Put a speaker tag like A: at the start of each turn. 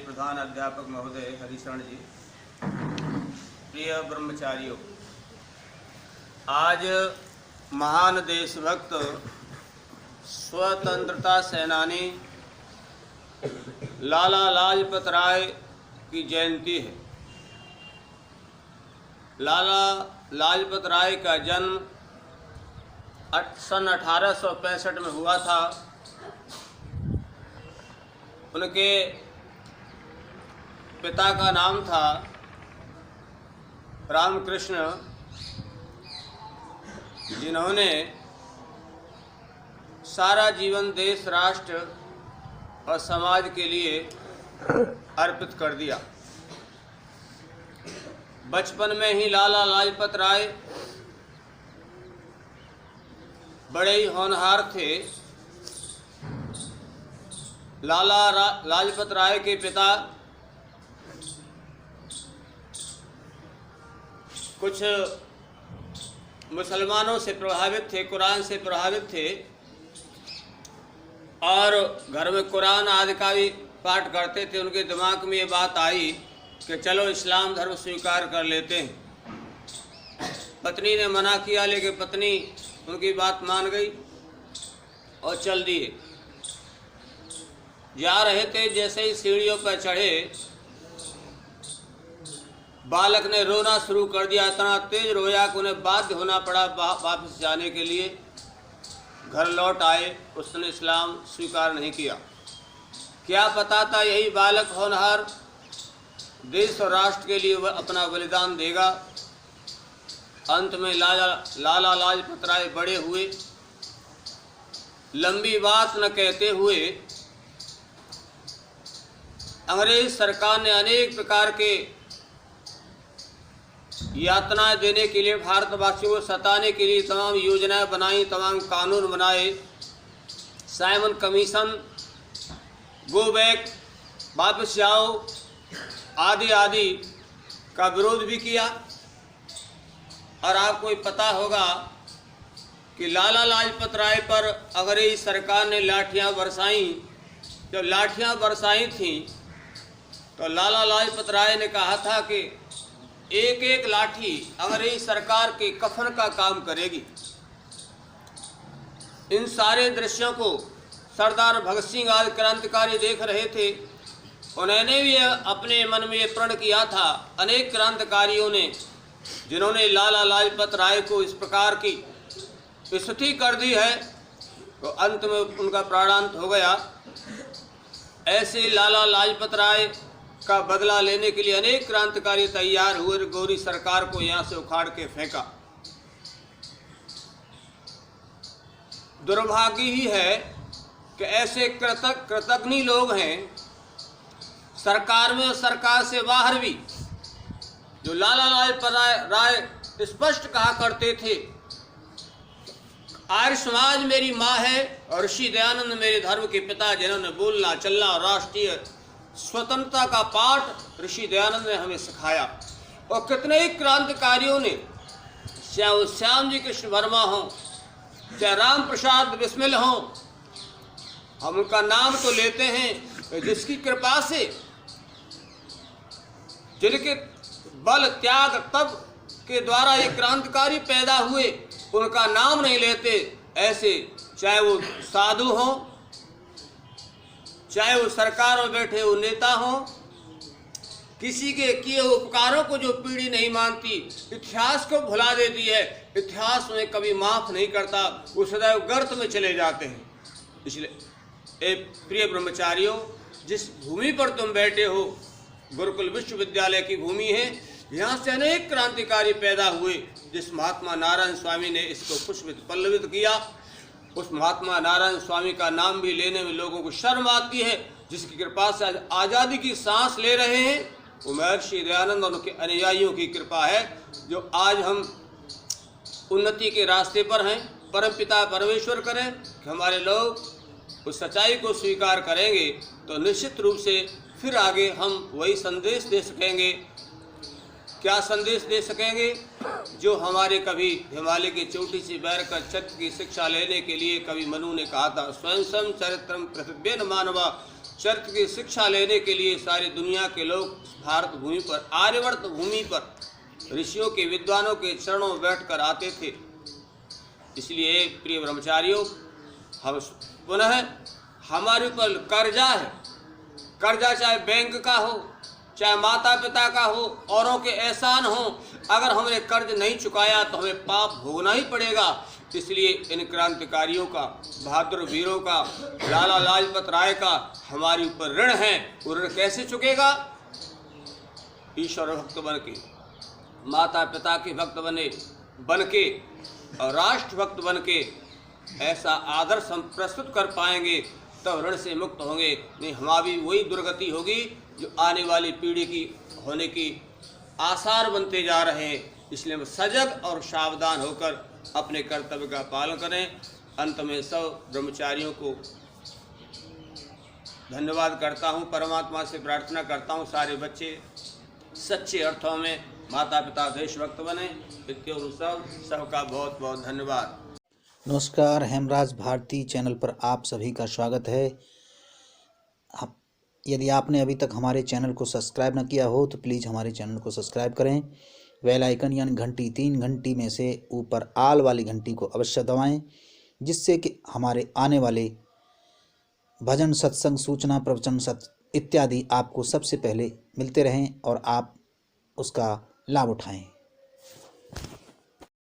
A: प्रधान अध्यापक महोदय हरिशरण जी, प्रिय ब्रह्मचारियों, आज महान देशभक्त स्वतंत्रता सेनानी लाला लाजपत राय की जयंती है। लाला लाजपत राय का जन्म सन 1865 में हुआ था। उनके पिता का नाम था रामकृष्ण, जिन्होंने सारा जीवन देश, राष्ट्र और समाज के लिए अर्पित कर दिया। बचपन में ही लाला लाजपत राय बड़े ही होनहार थे। लाला लाजपत राय के पिता कुछ मुसलमानों से प्रभावित थे, कुरान से प्रभावित थे और घर में कुरान आदि का भी पाठ करते थे। उनके दिमाग में ये बात आई कि चलो इस्लाम धर्म स्वीकार कर लेते हैं। पत्नी ने मना किया, लेकिन पत्नी उनकी बात मान गई और चल दिए। जा रहे थे, जैसे ही सीढ़ियों पर चढ़े, बालक ने रोना शुरू कर दिया। इतना तेज रोया कि उन्हें बाध्य होना पड़ा वापस जाने के लिए। घर लौट आए, उसने इस्लाम स्वीकार नहीं किया। क्या पता था यही बालक होनहार देश और राष्ट्र के लिए वह अपना बलिदान देगा। अंत में लाला लाजपत राय बड़े हुए। लंबी बात न कहते हुए अंग्रेज सरकार ने अनेक प्रकार के यातनाएं देने के लिए, भारतवासियों को सताने के लिए तमाम योजनाएं बनाई, तमाम कानून बनाए। साइमन कमीशन, गो बैक, वापस जाओ आदि आदि का विरोध भी किया। और आपको ये पता होगा कि लाला लाजपत राय पर अंग्रेज सरकार ने लाठियां बरसाई। जब लाठियां बरसाई थीं तो लाला लाजपत राय ने कहा था कि एक एक लाठी अंग्रेज सरकार के कफन का काम करेगी। इन सारे दृश्यों को सरदार भगत सिंह आदि क्रांतिकारी देख रहे थे। उन्होंने भी अपने मन में ये प्रण किया था। अनेक क्रांतिकारियों ने, जिन्होंने लाला लाजपत राय को इस प्रकार की स्थिति कर दी है, तो अंत में उनका प्राणांत हो गया। ऐसे लाला लाजपत राय का बदला लेने के लिए अनेक क्रांतिकारी तैयार हुए। गोरी सरकार को यहाँ से उखाड़ के फेंका। दुर्भाग्य ही है कि ऐसे कृतघ्न लोग हैं सरकार में और सरकार से बाहर भी, जो लाला लाजपत राय स्पष्ट कहा करते थे, आर्य समाज मेरी माँ है और ऋषि दयानंद मेरे धर्म के पिता, जिन्होंने बोलना चलना और राष्ट्रीय स्वतंत्रता का पाठ ऋषि दयानंद ने हमें सिखाया। और कितने ही क्रांतिकारियों ने, चाहे श्याम जी कृष्ण वर्मा हो, चाहे राम प्रसाद बिस्मिल हो, हम उनका नाम तो लेते हैं, जिसकी कृपा से, जिनके बल त्याग तप के द्वारा ये क्रांतिकारी पैदा हुए, उनका नाम नहीं लेते। ऐसे चाहे वो साधु हों, चाहे वो सरकार में बैठे वो नेता हों, किसी के किए उपकारों को जो पीढ़ी नहीं मानती, इतिहास को भुला देती है, इतिहास में कभी माफ़ नहीं करता, वो सदैव गर्त में चले जाते हैं। इसलिए प्रिय ब्रह्मचारियों, जिस भूमि पर तुम बैठे हो, गुरुकुल विश्वविद्यालय की भूमि है। यहाँ से अनेक क्रांतिकारी पैदा हुए। जिस महात्मा नारायण स्वामी ने इसको पुष्पित पल्लवित किया, उस महात्मा नारायण स्वामी का नाम भी लेने में लोगों को शर्म आती है। जिसकी कृपा से आज आज़ादी की सांस ले रहे हैं, वो महर्षि दयानंद और उनके अनुयायियों की कृपा है, जो आज हम उन्नति के रास्ते पर हैं। परमपिता परमेश्वर करें कि हमारे लोग उस सच्चाई को स्वीकार करेंगे तो निश्चित रूप से फिर आगे हम वही संदेश दे सकेंगे। क्या संदेश दे सकेंगे? जो हमारे कभी हिमालय की चोटी से बैठकर छत्र की शिक्षा लेने के लिए कवि मनु ने कहा था, स्वयं चरित्रम पृथ्व्येन मानवा चरित्र की शिक्षा लेने के लिए सारी दुनिया के लोग भारत भूमि पर, आर्यवर्त भूमि पर ऋषियों के, विद्वानों के चरणों में बैठकर आते थे। इसलिए प्रिय ब्रह्मचारियों, हम पुनः हमारे ऊपर कर्जा है। कर्जा चाहे बैंक का हो, चाहे माता पिता का हो, औरों के एहसान हो, अगर हमने कर्ज नहीं चुकाया तो हमें पाप भोगना ही पड़ेगा। इसलिए इन क्रांतिकारियों का, बहादुर वीरों का, लाला लाजपत राय का हमारे ऊपर ऋण है। वो ऋण कैसे चुकेगा? ईश्वर भक्त बन के, माता पिता के भक्त बन के और राष्ट्र भक्त बन के ऐसा आदर्श हम प्रस्तुत कर पाएंगे तब ऋण से मुक्त होंगे। नहीं हमारी वही दुर्गति होगी जो आने वाली पीढ़ी की होने की आसार बनते जा रहे हैं। इसलिए हम सजग और सावधान होकर अपने कर्तव्य का पालन करें। अंत में सब ब्रह्मचारियों को धन्यवाद करता हूँ, परमात्मा से प्रार्थना करता हूँ सारे बच्चे सच्चे अर्थों में माता पिता देशभक्त बने। इत्योदि सबका बहुत बहुत धन्यवाद।
B: नमस्कार, हेमराज भारती चैनल पर आप सभी का स्वागत है। यदि आपने अभी तक हमारे चैनल को सब्सक्राइब न किया हो तो प्लीज़ हमारे चैनल को सब्सक्राइब करें। बेल आइकन यानी घंटी, 3 घंटी में से ऊपर आल वाली घंटी को अवश्य दबाएं, जिससे कि हमारे आने वाले भजन, सत्संग, सूचना, प्रवचन इत्यादि आपको सबसे पहले मिलते रहें और आप उसका लाभ उठाएं।